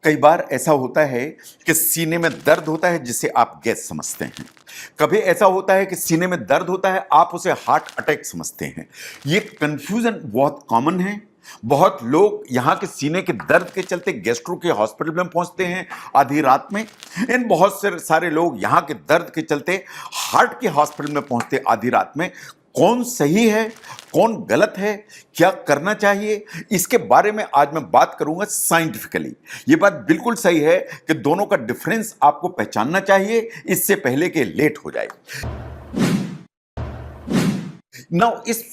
कई बार ऐसा होता है कि सीने में दर्द होता है जिसे आप गैस समझते हैं। कभी ऐसा होता है कि सीने में दर्द होता है, आप उसे हार्ट अटैक समझते हैं। ये कंफ्यूजन बहुत कॉमन है। बहुत लोग यहाँ के सीने के दर्द के चलते गैस्ट्रो के हॉस्पिटल में पहुंचते हैं आधी रात में। इन बहुत से सारे लोग यहाँ के दर्द के चलते हार्ट के हॉस्पिटल में पहुंचते आधी रात में। कौन सही है, कौन गलत है, क्या करना चाहिए, इसके बारे में आज मैं बात करूंगा साइंटिफिकली। ये बात बिल्कुल सही है कि दोनों का डिफरेंस आपको पहचानना चाहिए इससे पहले कि लेट हो जाए। नाउ इस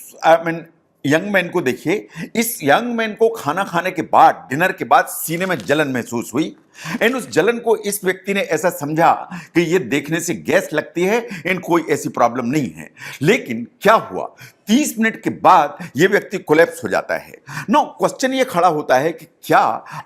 यंग मैन को देखिए। इस यंग मैन को खाना खाने के बाद, डिनर के बाद सीने में जलन महसूस हुई एंड उस जलन को इस व्यक्ति ने ऐसा समझा कि ये देखने से गैस लगती है एंड कोई ऐसी प्रॉब्लम नहीं है। लेकिन क्या हुआ, 30 मिनट के बाद ये व्यक्ति कोलैप्स हो जाता है। नो क्वेश्चन ये खड़ा होता है कि क्या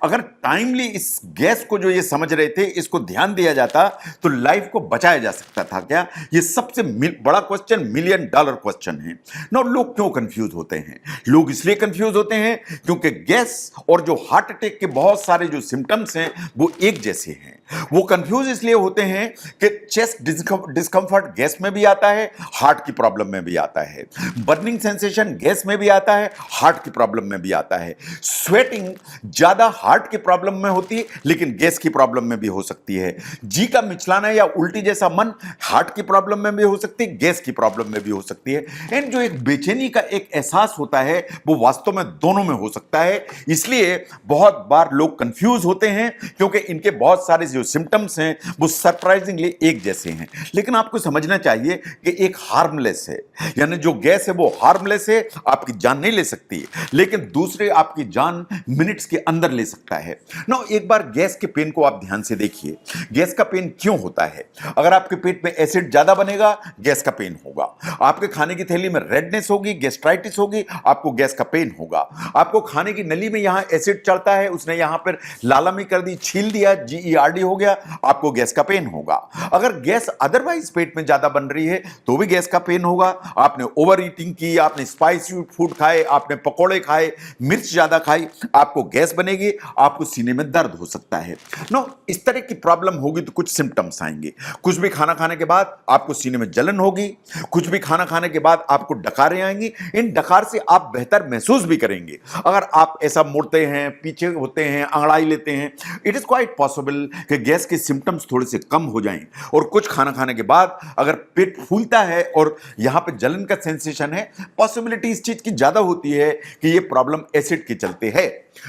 अगर टाइमली इस गैस को जो ये समझ रहे थे इसको ध्यान दिया जाता तो लाइफ को बचाया जा सकता था क्या? ये सबसे बड़ा क्वेश्चन, $1 मिलियन क्वेश्चन है। नो लोग क्यों कंफ्यूज होते हैं? लोग इसलिए कंफ्यूज होते हैं क्योंकि गैस और जो हार्ट अटैक के बहुत सारे जो सिम्टम्स हैं वो एक जैसे हैं। वो कंफ्यूज इसलिए होते हैं कि चेस्ट डिस्कंफर्ट गैस में भी आता है, हार्ट की प्रॉब्लम में भी आता है। बर्निंग सेंसेशन गैस में भी आता है, हार्ट की प्रॉब्लम में भी आता है। स्वेटिंग ज्यादा हार्ट की प्रॉब्लम में होती है लेकिन गैस की प्रॉब्लम में भी हो सकती है। जी का मिचलाना या उल्टी जैसा मन हार्ट की प्रॉब्लम में भी हो सकती है, गैस की प्रॉब्लम में भी हो सकती है। एंड जो एक बेचैनी का एक एहसास होता है वो वास्तव में दोनों में हो सकता है। इसलिए बहुत बार लोग कंफ्यूज होते हैं क्योंकि इनके बहुत सारे जो सिम्टम्स हैं वो सरप्राइजिंगली एक जैसे हैं। लेकिन आपको समझना चाहिए कि एक हार्मलेस है, यानी जो गैस है वो हार्मलेस है, आपकी जान नहीं ले सकती, लेकिन दूसरे आपकी जान मिनट्स के अंदर ले सकता है। ना एक बार गैस के पेन को आप ध्यान से देखिए। गैस का पेन क्यों होता है? अगर आपके पेट में एसिड ज्यादा बनेगा गैस का पेन होगा। आपके खाने की थैली में रेडनेस होगी, गैस्ट्राइटिस होगी, आपको गैस का पेन होगा। आपको खाने की नली में यहां एसिड चढ़ता है, उसने यहां पर लालमी कर दी, छील दिया, GERD हो गया, आपको गैस का पेन होगा। अगर गैस अदरवाइज पेट में ज्यादा बन रही है तो भी गैस का पेन होगा। आपने ओवर ईटिंग की, आपने स्पाइसी फूड खाए, आपने पकोड़े खाए, मिर्च ज्यादा खाई, आपको गैस बनेगी, आपको सीने में दर्द हो सकता है। नो इस तरह की प्रॉब्लम होगी तो कुछ सिम्टम्स आएंगे। कुछ भी खाना खाने के बाद आपको सीने में जलन होगी, कुछ भी खाना खाने के बाद आपको डकारें आएंगी। इन डकार से आप बेहतर महसूस भी करेंगे। अगर आप ऐसा मुड़ते हैं, पीछे होते हैं, अंगड़ाई लेते हैं, इट इज क्वाइट पॉसिबल कि गैस के सिम्टम्स थोड़े से कम हो जाएं। और कुछ खाना खाने के बाद अगर पेट फूलता है और यहां पे जलन का सेंसेशन है, पॉसिबिलिटी इस चीज की ज्यादा होती है कि ये प्रॉब्लम एसिड के चलते है।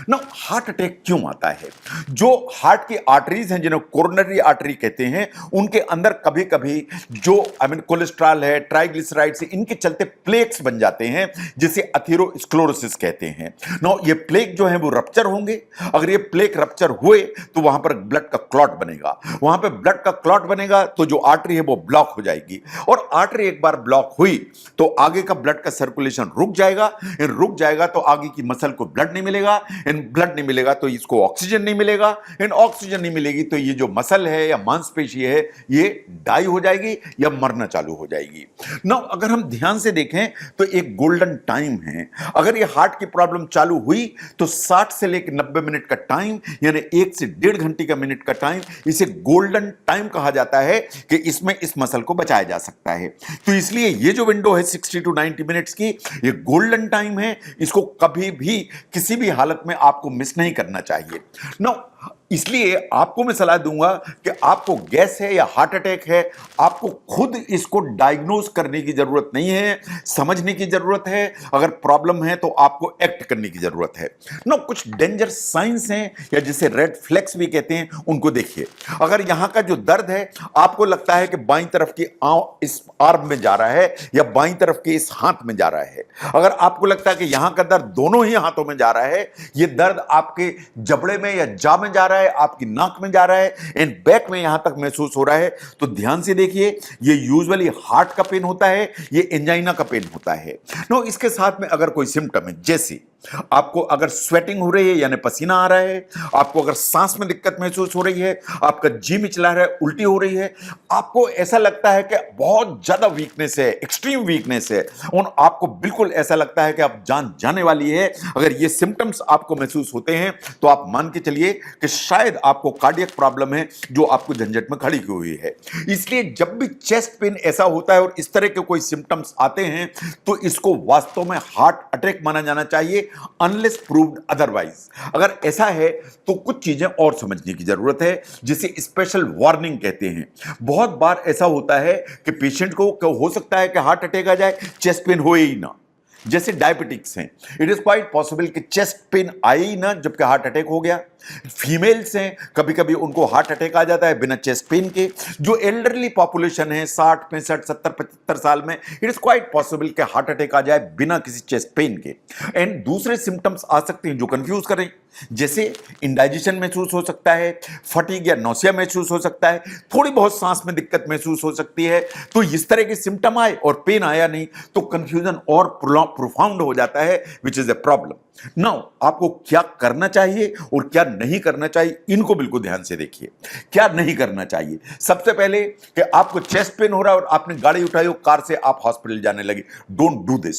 ना हार्ट अटैक क्यों आता है? जो हार्ट की आर्टरीज हैं, जिन्हें कोरोनरी आर्टरी कहते हैं, उनके अंदर कभी कभी जो कोलेस्ट्रॉल है, ट्राइग्लिसराइड्स है, इनके चलते प्लेक्स बन जाते हैं जिसे अथेरोस्क्लेरोसिस कहते हैं। ना ये प्लेक जो है वो रप्चर होंगे। अगर ये प्लेक रप्चर हुए तो वहां पर ब्लड का क्लॉट बनेगा। वहां पर ब्लड का क्लॉट बनेगा तो जो आर्टरी है वो ब्लॉक हो जाएगी। और आर्टरी एक बार ब्लॉक हुई तो आगे का ब्लड का सर्कुलेशन रुक जाएगा। रुक जाएगा तो आगे की मसल को ब्लड नहीं मिलेगा। ब्लड नहीं मिलेगा तो इसको ऑक्सीजन नहीं मिलेगा। ऑक्सीजन नहीं मिलेगी तो ये जो मसल है या मांसपेशी है ये डाई हो जाएगी या मरना चालू हो जाएगी। ना अगर हम ध्यान से देखें तो एक गोल्डन टाइम है। अगर ये हार्ट की प्रॉब्लम चालू हुई तो 60 से लेकर 90 मिनट का टाइम, यानी 1 से 1.5 घंटे का मिनट का टाइम, इसे गोल्डन टाइम कहा जाता है कि इसमें इस मसल को बचाया जा सकता है। तो इसलिए ये जो विंडो है 60 to 90 मिनट्स की, ये गोल्डन टाइम है। इसको कभी भी किसी भी हालत में आपको मिस नहीं करना चाहिए। नो इसलिए आपको मैं सलाह दूंगा कि आपको गैस है या हार्ट अटैक है, आपको खुद इसको डायग्नोज करने की जरूरत नहीं है, समझने की जरूरत है। अगर प्रॉब्लम है तो आपको एक्ट करने की जरूरत है। नो कुछ डेंजर साइंस हैं या जिसे रेड फ्लैग्स भी कहते हैं, उनको देखिए। अगर यहां का जो दर्द है आपको लगता है कि बाईं तरफ की इस आर्म में जा रहा है या बाईं तरफ के इस हाथ में जा रहा है, अगर आपको लगता है कि यहां का दर्द दोनों ही हाथों में जा रहा है, ये दर्द आपके जबड़े में या जां में जा रहा है, आपकी नाक में जा रहा है एंड बैक में यहां तक महसूस हो रहा है, तो ध्यान से देखिए। ये यूजुअली हार्ट का पेन होता है, ये एंजाइना का पेन होता है। नो इसके साथ में अगर कोई सिम्टम है जैसे आपको अगर स्वेटिंग हो रही है यानी पसीना आ रहा है, आपको अगर सांस में दिक्कत महसूस हो रही है, आपका जी मिचला रहा है, उल्टी हो रही है, आपको ऐसा लगता है कि बहुत ज्यादा वीकनेस है, एक्सट्रीम वीकनेस है, और आपको बिल्कुल ऐसा लगता है कि आप जान जाने वाली है, अगर ये सिम्टम्स आपको महसूस होते हैं तो आप मान के चलिए कि शायद आपको कार्डियक प्रॉब्लम है जो आपको झंझट में खड़ी की हुई है। इसलिए जब भी चेस्ट पेन ऐसा होता है और इस तरह के कोई सिम्टम्स आते हैं तो इसको वास्तव में हार्ट अटैक माना जाना चाहिए, अनलेस प्रूव्ड अदरवाइज। अगर ऐसा है तो कुछ चीजें और समझने की जरूरत है, जिसे स्पेशल वार्निंग कहते हैं। बहुत बार ऐसा होता है कि पेशेंट को हो सकता है कि हार्ट अटैक आ जाए, चेस्ट पेन होए ही ना। जैसे डायबिटिक्स हैं, इट इज क्वाइट पॉसिबल कि चेस्ट पेन आए ही ना जबकि हार्ट अटैक हो गया। फीमेल्स हैं, कभी कभी उनको हार्ट अटैक आ जाता है बिना चेस्ट पेन के। जो एल्डरली पॉपुलेशन है 60 65 70 75 साल में, इट इज क्वाइट पॉसिबल कि हार्ट अटैक आ जाए बिना किसी चेस्ट पेन के। एंड दूसरे सिम्टम्स आ सकते हैं जो कंफ्यूज करें, जैसे इंडाइजेशन महसूस हो सकता है, फटीग या नौसिया महसूस हो सकता है, थोड़ी बहुत सांस में दिक्कत महसूस हो सकती है। तो इस तरह के सिम्टम आए और पेन आया नहीं तो कंफ्यूजन और प्रोफाउंड हो जाता है, which is a problem. Now आपको क्या करना चाहिए और क्या नहीं करना चाहिए, इनको बिल्कुल ध्यान से देखिए। क्या नहीं करना चाहिए, सबसे पहले कि आपको चेस्ट पेन हो रहा है और आपने गाड़ी उठाई और कार से आप हॉस्पिटल जाने लगे, डोंट डू दिस।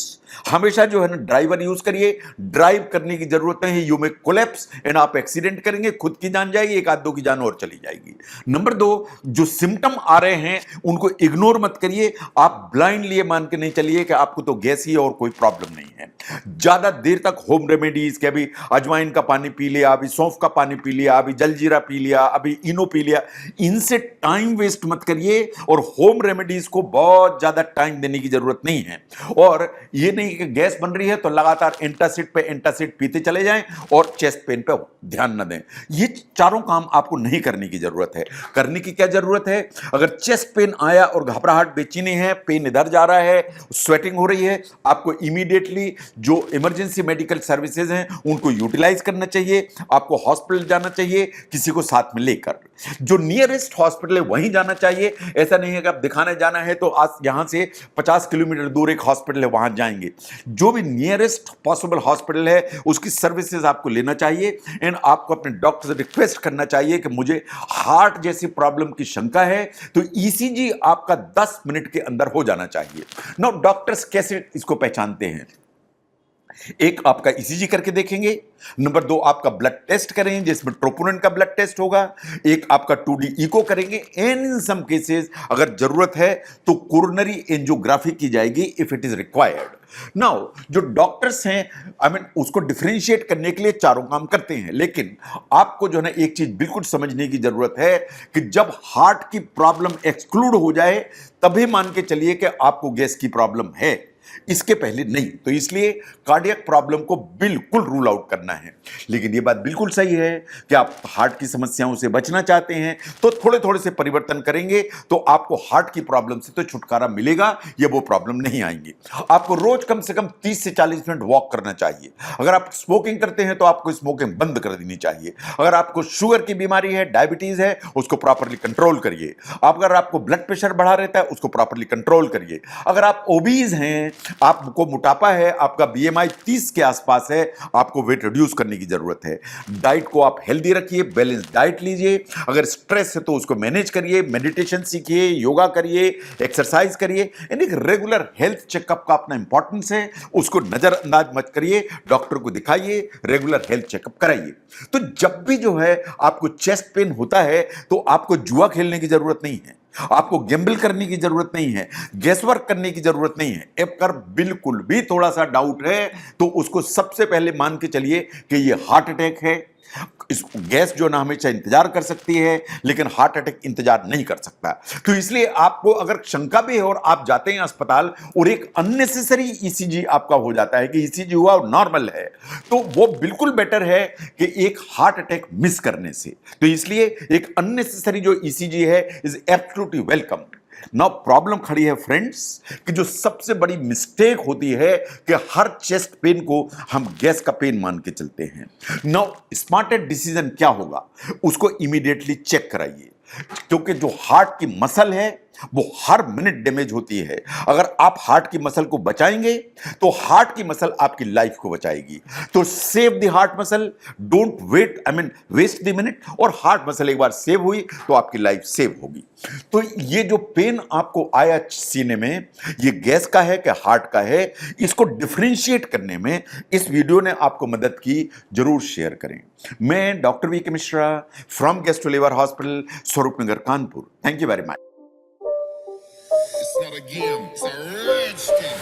हमेशा जो है ना ड्राइवर यूज करिए, ड्राइव करने की जरूरत नहीं, यू मे कोलैप्स एंड आप एक्सीडेंट करेंगे, खुद की जान जाएगी, एक आध दो की जान और चली जाएगी। नंबर 2, जो सिम्टम आ रहे हैं उनको इग्नोर मत करिए। आप ब्लाइंडली मान के नहीं चलिए कि आपको तो गैस ही है और कोई प्रॉब्लम नहीं है। ज्यादा देर तक होम रेमेडीज के, अभी अजवाइन का पानी पी लिया, अभी सौंफ का पानी पी लिया, अभी जलजीरा पी लिया, अभी इनो पी लिया, इनसे टाइम वेस्ट मत करिए। और होम रेमेडीज को बहुत ज्यादा टाइम देने की जरूरत नहीं है। और ये नहीं कि गैस बन रही है तो लगातार एंटासिड पे एंटासिड पीते चले जाएं और चेस्ट पेन पे ध्यान न दें। ये चारों काम आपको नहीं करने की जरूरत है। करने की क्या जरूरत है, अगर चेस्ट पेन आया और घबराहट बेचैनी है, पेन इधर जा रहा है, स्वेटिंग हो रही है, आपको इमीडिएटली जो इमरजेंसी मेडिकल सर्विसेज हैं उनको यूटिलाइज करना चाहिए। आपको हॉस्पिटल जाना चाहिए किसी को साथ में लेकर, जो नियरेस्ट हॉस्पिटल है वहीं जाना चाहिए। ऐसा नहीं है कि आप दिखाने जाना है तो आज यहां से 50 किलोमीटर दूर एक हॉस्पिटल है वहां जाएंगे। जो भी नियरेस्ट पॉसिबल हॉस्पिटल है उसकी सर्विसेज आपको लेना चाहिए। एंड आपको अपने डॉक्टर से रिक्वेस्ट करना चाहिए कि मुझे हार्ट जैसी प्रॉब्लम की शंका है, तो ईसीजी आपका 10 मिनट के अंदर हो जाना चाहिए। नाउ डॉक्टर्स कैसे इसको पहचानते हैं, एक आपका ईसीजी करके देखेंगे, नंबर 2 आपका ब्लड टेस्ट करेंगे जिसमें ट्रोपोनिन का ब्लड टेस्ट होगा, एक आपका 2D इको करेंगे, एंड इन सम केसेस अगर जरूरत है तो कोरोनरी एंजियोग्राफी की जाएगी if it is required. Now जो डॉक्टर्स हैं उसको डिफरेंशिएट करने के लिए चारों काम करते हैं, लेकिन आपको जो है ना एक चीज बिल्कुल समझने की जरूरत है कि जब हार्ट की प्रॉब्लम एक्सक्लूड हो जाए तभी मान के चलिए कि आपको गैस की प्रॉब्लम है, इसके पहले नहीं। तो इसलिए कार्डियक प्रॉब्लम को बिल्कुल रूल आउट करना है। लेकिन यह बात बिल्कुल सही है कि आप हार्ट की समस्याओं से बचना चाहते हैं तो थोड़े थोड़े से परिवर्तन करेंगे तो आपको हार्ट की प्रॉब्लम से तो छुटकारा मिलेगा, ये वो प्रॉब्लम नहीं आएंगी। आपको रोज कम से कम 30 से 40 मिनट वॉक करना चाहिए। अगर आप स्मोकिंग करते हैं तो आपको स्मोकिंग बंद कर देनी चाहिए। अगर आपको शुगर की बीमारी है, डायबिटीज है, उसको प्रॉपरली कंट्रोल करिए। अगर आपको ब्लड प्रेशर बढ़ा रहता है उसको प्रॉपरली कंट्रोल करिए। अगर आप ओबीज हैं, आपको मोटापा है, आपका बीएमआई 30 के आसपास है, आपको वेट रिड्यूस करने की जरूरत है। डाइट को आप हेल्दी रखिए, बैलेंस डाइट लीजिए। अगर स्ट्रेस है तो उसको मैनेज करिए, मेडिटेशन सीखिए, योगा करिए, एक्सरसाइज करिए। यानी एक रेगुलर हेल्थ चेकअप का अपना इंपॉर्टेंस है, उसको नजरअंदाज मत करिए। डॉक्टर को दिखाइए, रेगुलर हेल्थ चेकअप कराइए। तो जब भी जो है आपको चेस्ट पेन होता है तो आपको जुआ खेलने की जरूरत नहीं है, आपको गैम्बल करने की जरूरत नहीं है, गैस वर्क करने की जरूरत नहीं है। अगर बिल्कुल भी थोड़ा सा डाउट है तो उसको सबसे पहले मान के चलिए कि ये हार्ट अटैक है। इस गैस जो ना हमेशा इंतजार कर सकती है लेकिन हार्ट अटैक इंतजार नहीं कर सकता। तो इसलिए आपको अगर शंका भी है और आप जाते हैं अस्पताल और एक अननेसेसरी ईसीजी आपका हो जाता है कि ईसीजी हुआ और नॉर्मल है, तो वो बिल्कुल बेटर है कि एक हार्ट अटैक मिस करने से। तो इसलिए एक अननेसेसरी जो ईसीजी है is absolutely welcome. Now problem खड़ी है फ्रेंड्स कि जो सबसे बड़ी मिस्टेक होती है कि हर चेस्ट पेन को हम गैस का पेन मान के चलते हैं। नाउ स्मार्टेस्ट डिसीजन क्या होगा, उसको इमीडिएटली चेक कराइए, क्योंकि जो हार्ट की मसल है वो हर मिनट डैमेज होती है। अगर आप हार्ट की मसल को बचाएंगे तो हार्ट की मसल आपकी लाइफ को बचाएगी। तो save the heart muscle, don't wait, waste the minute. और हार्ट मसल एक बार सेव हुई तो आपकी लाइफ सेव होगी। तो ये जो पेन आपको आया सीने में, ये गैस का है कि हार्ट का है, इसको डिफरेंशिएट करने में इस वीडियो ने आपको मदद की। जरूर शेयर करें। मैं doctor V K Mishra from gastro liver hospital, Swarup Nagar, Kanpur. Thank you very much. It's not a game, it's a rich thing.